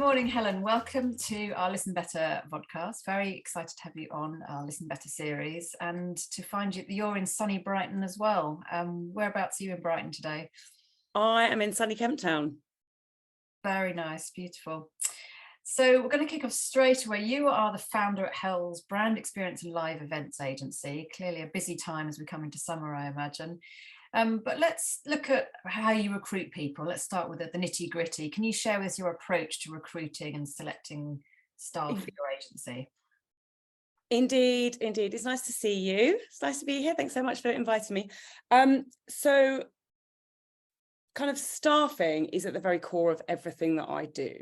morning, Helen. Welcome to our Listen.Better podcast. Very excited to have you on our Listen.Better series and to find you you're in sunny Brighton as well. Whereabouts are you in Brighton today? I am in sunny Kemp Town. Very nice, beautiful. So we're going to kick off straight away. You are the founder at Hell's brand experience and live events agency. Clearly a busy time as we come into summer, I imagine. But let's look at how you recruit people. Let's start with the nitty gritty. Can you share with us your approach to recruiting and selecting staff for your agency? Indeed. It's nice to see you. It's nice to be here. Thanks so much for inviting me. So kind of staffing is at the very core of everything that I do.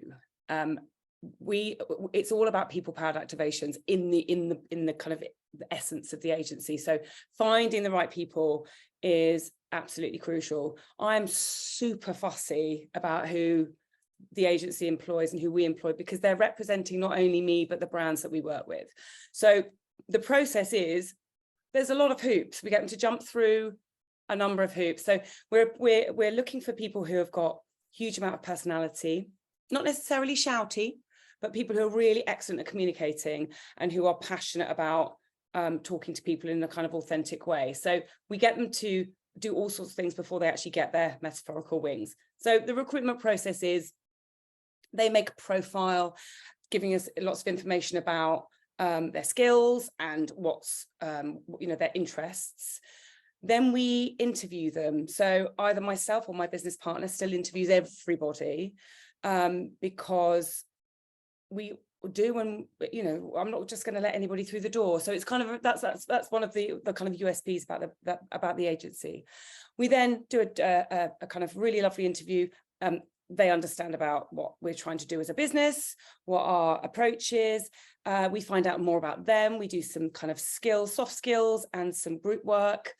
It's all about people powered activations in the kind of the essence of the agency. So finding the right people is absolutely crucial. I'm super fussy about who the agency employs and who we employ, because they're representing not only me but the brands that we work with. So the process is, there's a lot of hoops. We get them to jump through a number of hoops. So we're looking for people who have got huge amount of personality, not necessarily shouty, but people who are really excellent at communicating and who are passionate about talking to people in a kind of authentic way. So we get them to do all sorts of things before they actually get their metaphorical wings. So the recruitment process is, they make a profile, giving us lots of information about their skills and what's their interests. Then we interview them. So either myself or my business partner still interviews everybody, because we do, and I'm not just going to let anybody through the door. So it's kind of that's one of the kind of USPs about the agency. We then do a kind of really lovely interview. They understand about what we're trying to do as a business, what our approach is. We find out more about them. We do some kind of soft skills and some group work.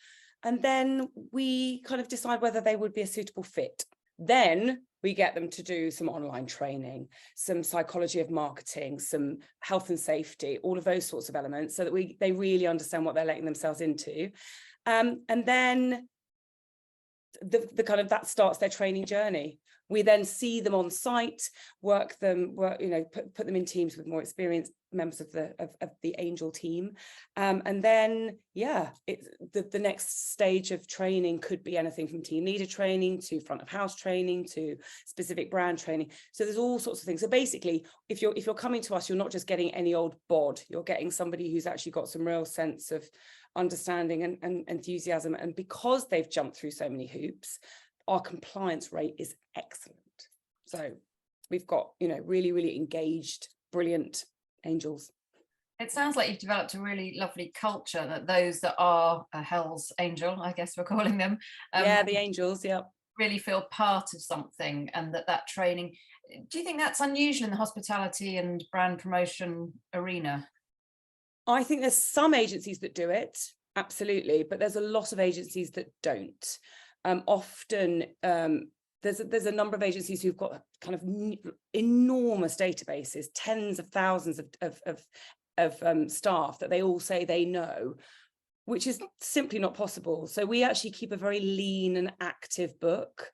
And then we kind of decide whether they would be a suitable fit. Then we get them to do some online training, some psychology of marketing, some health and safety, all of those sorts of elements, so that they really understand what they're letting themselves into. And then the kind of that starts their training journey. We then see them on site, put them in teams with more experienced members of the Angel team. And then, the next stage of training could be anything from team leader training to front of house training to specific brand training. So there's all sorts of things. So basically, if you're coming to us, you're not just getting any old bod, you're getting somebody who's actually got some real sense of understanding and enthusiasm. And because they've jumped through so many hoops, our compliance rate is excellent. So we've got, really, really engaged, brilliant angels. It sounds like you've developed a really lovely culture, that those that are a Hell's Angel, I guess we're calling them. The angels, yeah. Really feel part of something, and that training. Do you think that's unusual in the hospitality and brand promotion arena? I think there's some agencies that do it, absolutely, but there's a lot of agencies that don't. Often there's a number of agencies who've got kind of enormous databases, tens of thousands of staff that they all say they know, which is simply not possible. So we actually keep a very lean and active book,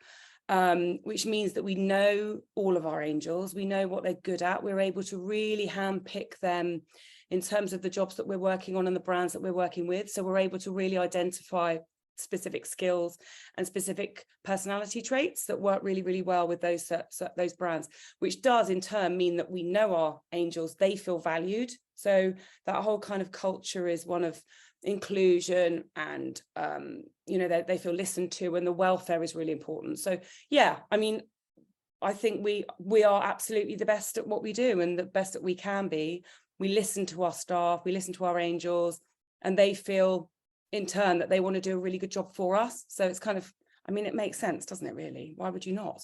which means that we know all of our angels, we know what they're good at, we're able to really handpick them in terms of the jobs that we're working on and the brands that we're working with. So we're able to really identify specific skills and specific personality traits that work really, really well with those brands, which does in turn mean that we know our angels, they feel valued. So that whole kind of culture is one of inclusion and they feel listened to, and the welfare is really important. So I think we are absolutely the best at what we do and the best that we can be. We listen to our staff, we listen to our angels, and they feel in turn that they want to do a really good job for us. So it's kind of, it makes sense, doesn't it, really? Why would you not?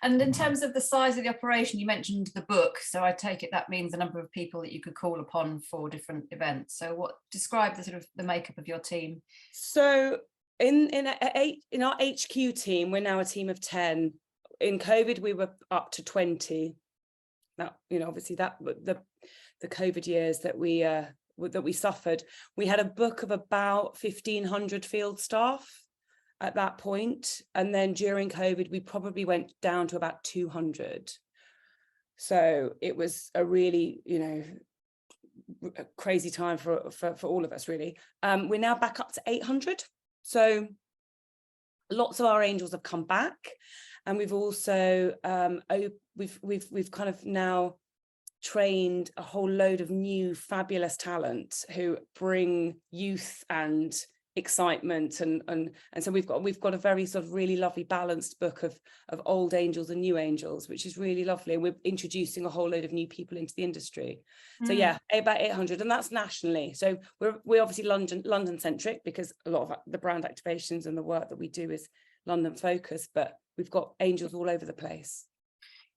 And in terms of the size of the operation, you mentioned the book. So I take it that means the number of people that you could call upon for different events. So describe the sort of the makeup of your team? So in our HQ team, we're now a team of 10. In COVID, we were up to 20. Now, obviously that the COVID years that we suffered, we had a book of about 1,500 field staff at that point, and then during COVID we probably went down to about 200. So it was a really, a crazy time for all of us, really. We're now back up to 800. So lots of our angels have come back, and we've also we've kind of now trained a whole load of new fabulous talent who bring youth and excitement, and so we've got a very sort of really lovely balanced book of old angels and new angels, which is really lovely, and we're introducing a whole load of new people into the industry. So yeah, about 800, and that's nationally. So we're obviously London centric, because a lot of the brand activations and the work that we do is London focused, but we've got angels all over the place.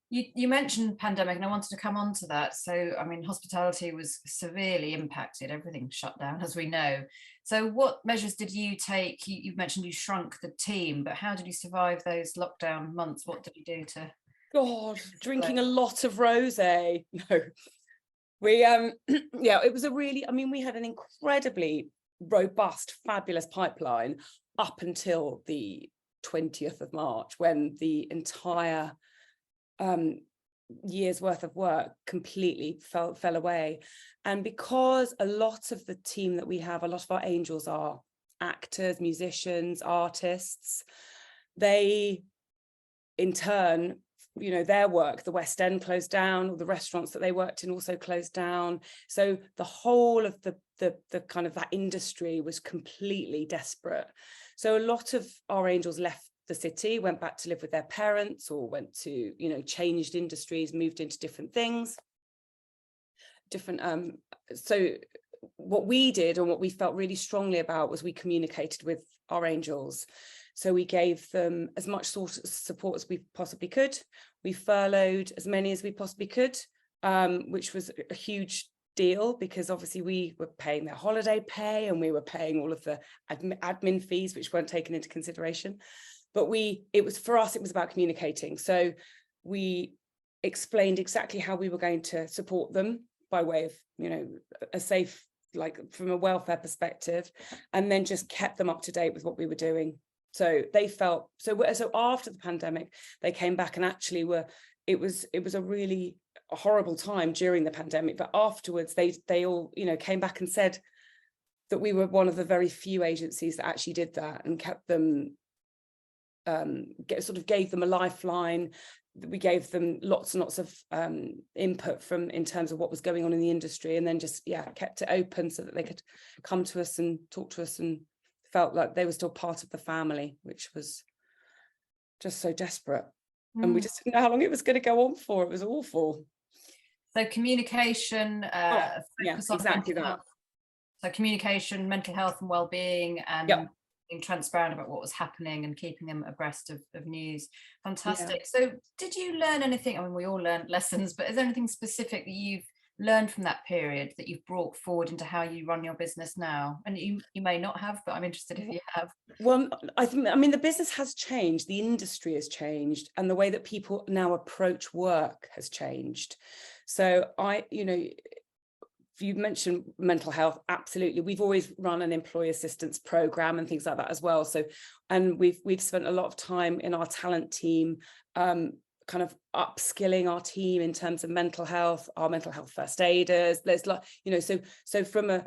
You mentioned pandemic, and I wanted to come on to that. So, I mean, hospitality was severely impacted. Everything shut down, as we know. So what measures did you take? You mentioned you shrunk the team, but how did you survive those lockdown months? What did you do to... God, drinking a lot of rosé. No, we yeah, it was a really, I mean, we had an incredibly robust, fabulous pipeline up until the 20th of March, when the entire year's worth of work completely fell away. And because a lot of the team that we have, a lot of our angels are actors, musicians, artists, they in turn, their work, the West End closed down, or the restaurants that they worked in also closed down. So the whole of the kind of that industry was completely desperate. So a lot of our angels left the city, went back to live with their parents, or went to, changed industries, moved into different things, so what we did, and what we felt really strongly about, was we communicated with our angels. So we gave them as much support as we possibly could. We furloughed as many as we possibly could, which was a huge deal, because obviously we were paying their holiday pay, and we were paying all of the admin fees, which weren't taken into consideration. But for us, it was about communicating. So we explained exactly how we were going to support them by way of, a safe, like from a welfare perspective, and then just kept them up to date with what we were doing. So they felt, so after the pandemic, they came back, and actually it was a really horrible time during the pandemic, but afterwards they all, came back and said that we were one of the very few agencies that actually did that, and kept them, gave them a lifeline. We gave them lots and lots of input in terms of what was going on in the industry, and then just kept it open so that they could come to us and talk to us, and felt like they were still part of the family, which was just so desperate. And we just didn't know how long it was going to go on for. It was awful. So communication, exactly that. So communication, mental health and well-being, and being transparent about what was happening, and keeping them abreast of news. Fantastic. So did you learn anything? I mean, we all learned lessons, but is there anything specific that you've learned from that period that you've brought forward into how you run your business now? And you may not have, but I'm interested if you have. Well, I mean, the business has changed, the industry has changed, and the way that people now approach work has changed. So you mentioned mental health, absolutely. We've always run an employee assistance program and things like that as well. So, and we've spent a lot of time in our talent team, kind of upskilling our team in terms of mental health, our mental health first aiders. There's so from a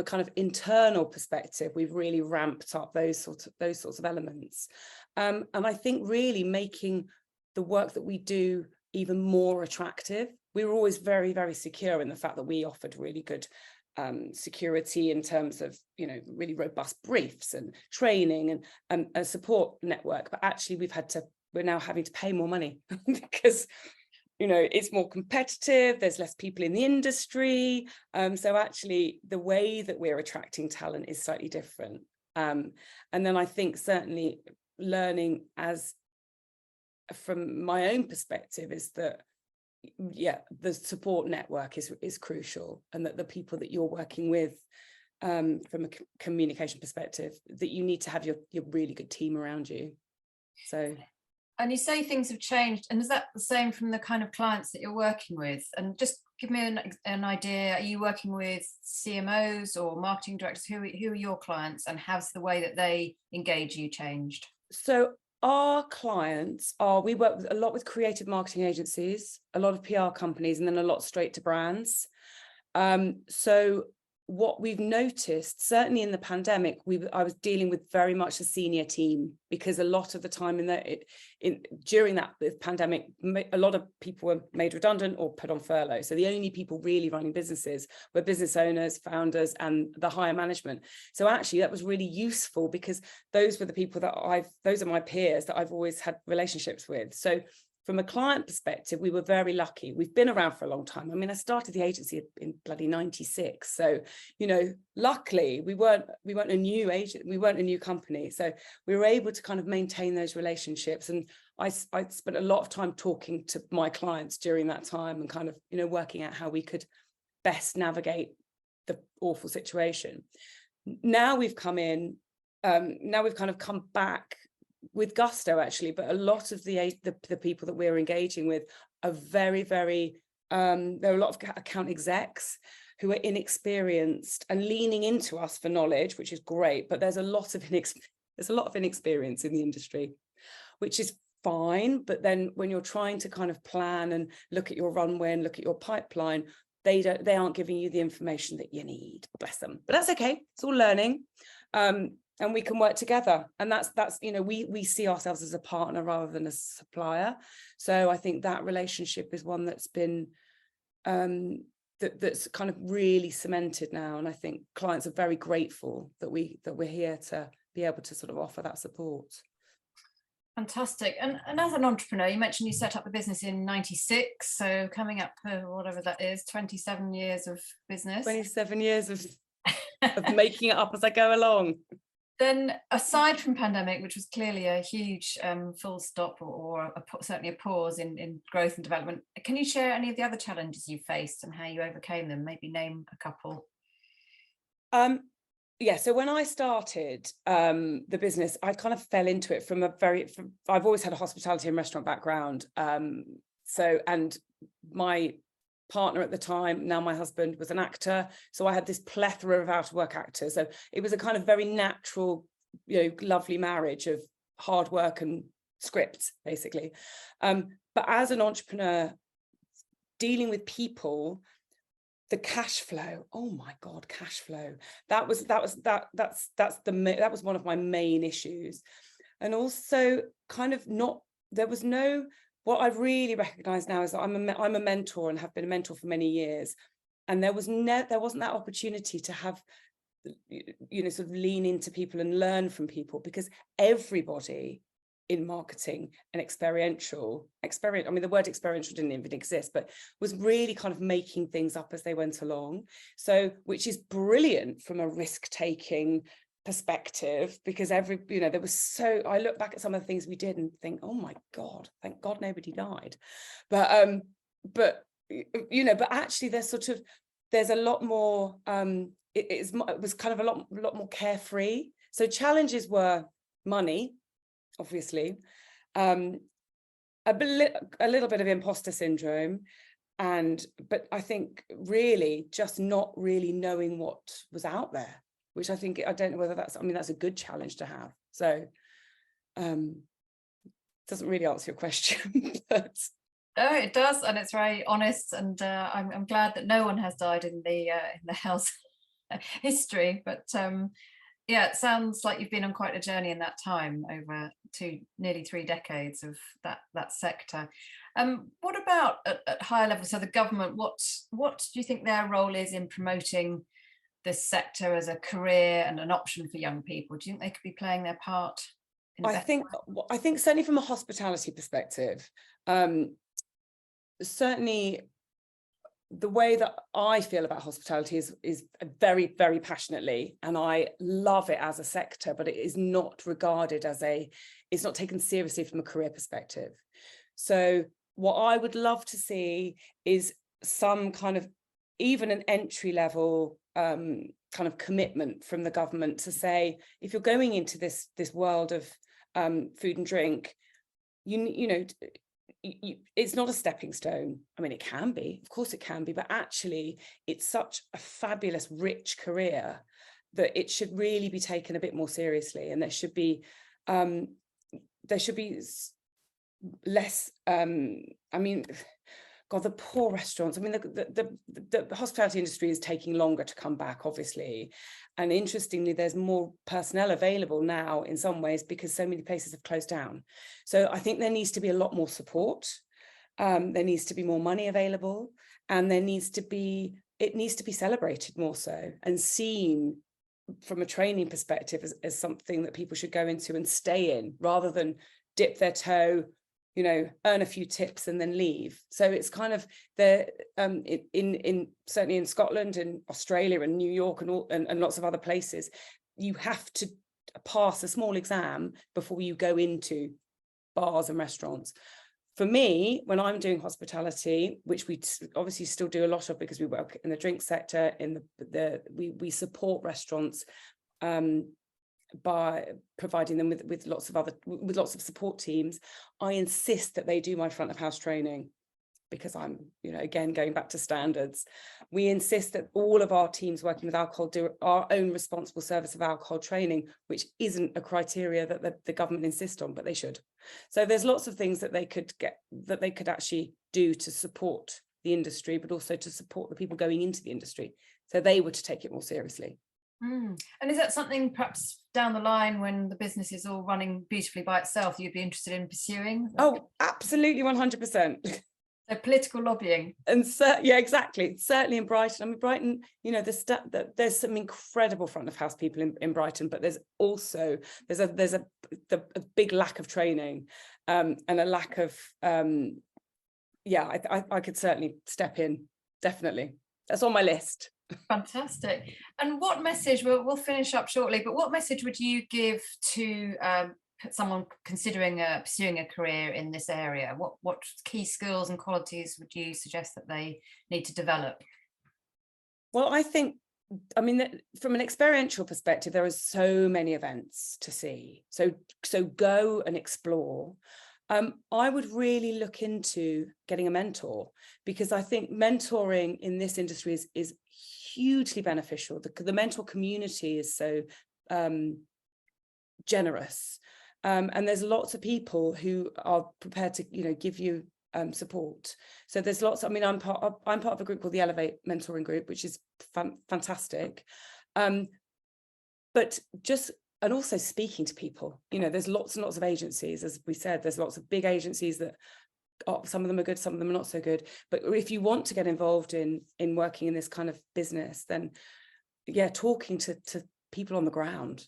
kind of internal perspective, we've really ramped up those sorts of elements. And I think really making the work that we do even more attractive. We were always very, very secure in the fact that we offered really good security in terms of, really robust briefs and training and a support network. But actually we're now having to pay more money because, it's more competitive. There's less people in the industry. So actually the way that we're attracting talent is slightly different. And then I think certainly learning from my own perspective is that the support network is crucial, and that the people that you're working with from a communication perspective, that you need to have your really good team around you. So, and you say things have changed, and is that the same from the kind of clients that you're working with? And just give me an idea, are you working with CMOs or marketing directors? Who are your clients, and how's the way that they engage you changed? So our clients are, we work a lot with creative marketing agencies, a lot of PR companies, and then a lot straight to brands. So what we've noticed, certainly in the pandemic, I was dealing with very much a senior team, because a lot of the time during that pandemic, a lot of people were made redundant or put on furlough. So the only people really running businesses were business owners, founders, and the higher management. So actually that was really useful, because those were the people those are my peers that I've always had relationships with. So from a client perspective, we were very lucky. We've been around for a long time. I mean, I started the agency in bloody 96. So, you know, luckily we weren't a new agent, we weren't a new company. So we were able to kind of maintain those relationships. And I spent a lot of time talking to my clients during that time, and kind of, you know, working out how we could best navigate the awful situation. Now we've come in, now we've kind of come back with gusto, actually, but a lot of the people that we're engaging with are very, very, there are a lot of account execs who are inexperienced and leaning into us for knowledge, which is great, but there's a lot of inexperience in the industry, which is fine. But then when you're trying to kind of plan and look at your runway and look at your pipeline, they aren't giving you the information that you need, bless them. But that's okay, it's all learning. And we can work together, and that's you know, we see ourselves as a partner rather than a supplier. So I think that relationship is one that's been that's kind of really cemented now, and I think clients are very grateful that we're here to be able to sort of offer that support. Fantastic. And as an entrepreneur, you mentioned you set up the business in 96, so coming up whatever that is, 27 years of business. 27 years of making it up as I go along. Then, aside from pandemic, which was clearly a huge full stop or certainly a pause in growth and development, can you share any of the other challenges you faced and how you overcame them? Maybe name a couple. Yeah, so when I started the business, I kind of fell into it I've always had a hospitality and restaurant background. And my partner at the time, now my husband, was an actor, so I had this plethora of out of work actors. So it was a kind of very natural, you know, lovely marriage of hard work and scripts, basically. But as an entrepreneur dealing with people, the cash flow, oh my God, cash flow, that was one of my main issues. And also kind of what I've really recognized now is that I'm a mentor and have been a mentor for many years. And there wasn't that opportunity to have, you know, sort of lean into people and learn from people, because everybody in marketing and experiential, I mean, the word experiential didn't even exist, but was really kind of making things up as they went along. So, which is brilliant from a risk-taking perspective, because I look back at some of the things we did and think, oh my God, thank God nobody died. But you know, but actually there's a lot more, it was kind of a lot more carefree. So challenges were money, obviously, a little bit of imposter syndrome, but I think really just not really knowing what was out there, which I don't know whether that's a good challenge to have. So doesn't really answer your question, but no, it does, and it's very honest, and I'm glad that no one has died in the health history, but yeah, it sounds like you've been on quite a journey in that time, over nearly 3 decades of that sector. What about at higher level? So the government, what do you think their role is in promoting this sector as a career and an option for young people? Do you think they could be playing their part? I think certainly from a hospitality perspective, certainly the way that I feel about hospitality is very, very passionately, and I love it as a sector, but it is not regarded as it's not taken seriously from a career perspective. So what I would love to see is some kind of, even an entry level kind of commitment from the government to say, if you're going into this world of food and drink, you know, it's not a stepping stone. I mean, it can be, of course it can be, but actually it's such a fabulous, rich career that it should really be taken a bit more seriously. And there should be there should be less, I mean, God, the poor restaurants. I mean, the hospitality industry is taking longer to come back, obviously. And interestingly, there's more personnel available now in some ways because so many places have closed down. So I think there needs to be a lot more support. There needs to be more money available, and it needs to be celebrated more so and seen from a training perspective as something that people should go into and stay in, rather than dip their toe, earn a few tips and then leave. So it's kind of the in certainly in Scotland and Australia and New York and lots of other places, you have to pass a small exam before you go into bars and restaurants. For me, when I'm doing hospitality, which we obviously still do a lot of because we work in the drink sector, we support restaurants by providing them with lots of support teams. I insist that they do my front of house training, because I'm, again, going back to standards. We insist that all of our teams working with alcohol do our own responsible service of alcohol training, which isn't a criteria that the government insist on, but they should. So there's lots of things that they could actually do to support the industry, but also to support the people going into the industry, so they were to take it more seriously. And is that something perhaps down the line, when the business is all running beautifully by itself, you'd be interested in pursuing? Oh, absolutely, 100%. So political lobbying. And yeah, exactly. Certainly in Brighton. I mean, Brighton, there's some incredible front of house people in Brighton, but there's also there's a big lack of training, and a lack of I could certainly step in. Definitely, that's on my list. Fantastic. And what message, we'll finish up shortly, but what message would you give to someone considering pursuing a career in this area? What key skills and qualities would you suggest that they need to develop? Well, I mean, from an experiential perspective, there are so many events to see. So go and explore. I would really look into getting a mentor, because I think mentoring in this industry is hugely beneficial. The mentor community is so generous, and there's lots of people who are prepared to give you support. So there's lots. I mean, I'm part of a group called the Elevate Mentoring Group, which is fantastic. But just, and also speaking to people, there's lots and lots of agencies, as we said. There's lots of big agencies that some of them are good, some of them are not so good. But if you want to get involved in working in this kind of business, then talking to people on the ground,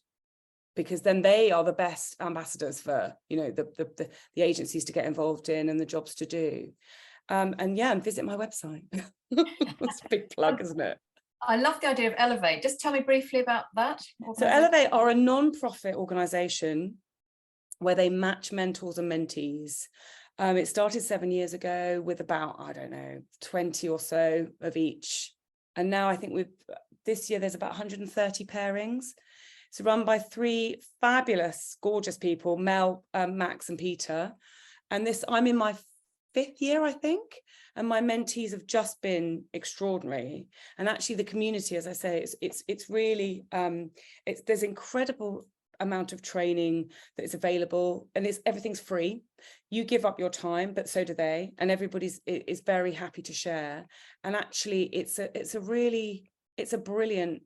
because then they are the best ambassadors for the agencies to get involved in and the jobs to do. And visit my website. That's a big plug, isn't it? I love the idea of Elevate. Just tell me briefly about that. So Elevate are a non-profit organisation where they match mentors and mentees. It started 7 years ago with about, 20 or so of each. And now I think this year there's about 130 pairings. It's run by 3 fabulous, gorgeous people, Mel, Max and Peter. And I'm in my 5th year, I think. And my mentees have just been extraordinary. And actually the community, as I say, it's really, there's incredible amount of training that is available, and everything's free. You give up your time, but so do they, and everybody's is very happy to share. And actually it's a brilliant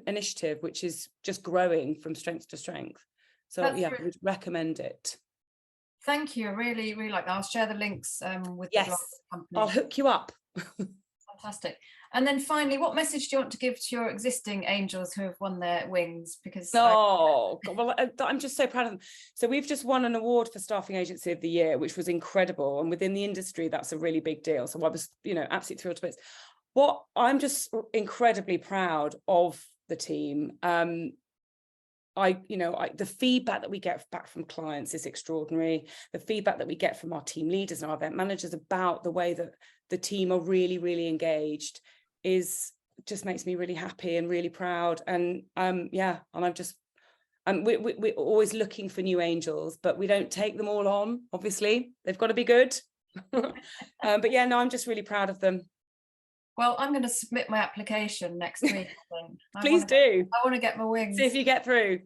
initiative, which is just growing from strength to strength. So I would recommend it. Thank you. I really, really like that. I'll share the links with yes, the blog company. I'll hook you up. Fantastic. And then finally, what message do you want to give to your existing angels who have won their wings? Because I'm just so proud of them. So we've just won an award for Staffing Agency of the Year, which was incredible. And within the industry, that's a really big deal. So I was, absolutely thrilled to bits. I'm just incredibly proud of the team. The feedback that we get back from clients is extraordinary. The feedback that we get from our team leaders and our event managers about the way that the team are really, really engaged just makes me really happy and really proud. And we're always looking for new angels, but we don't take them all on. Obviously, they've got to be good. I'm just really proud of them. Well, I'm going to submit my application next week, I think. Please do. I want to get my wings. See if you get through.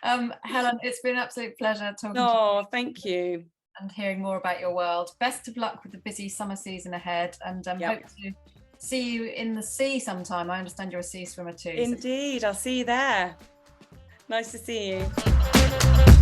Helen, it's been an absolute pleasure talking to you Oh, thank you. and hearing more about your world. Best of luck with the busy summer season ahead, and Yep. hope to see you in the sea sometime. I understand you're a sea swimmer too. Indeed, I'll see you there. Nice to see you.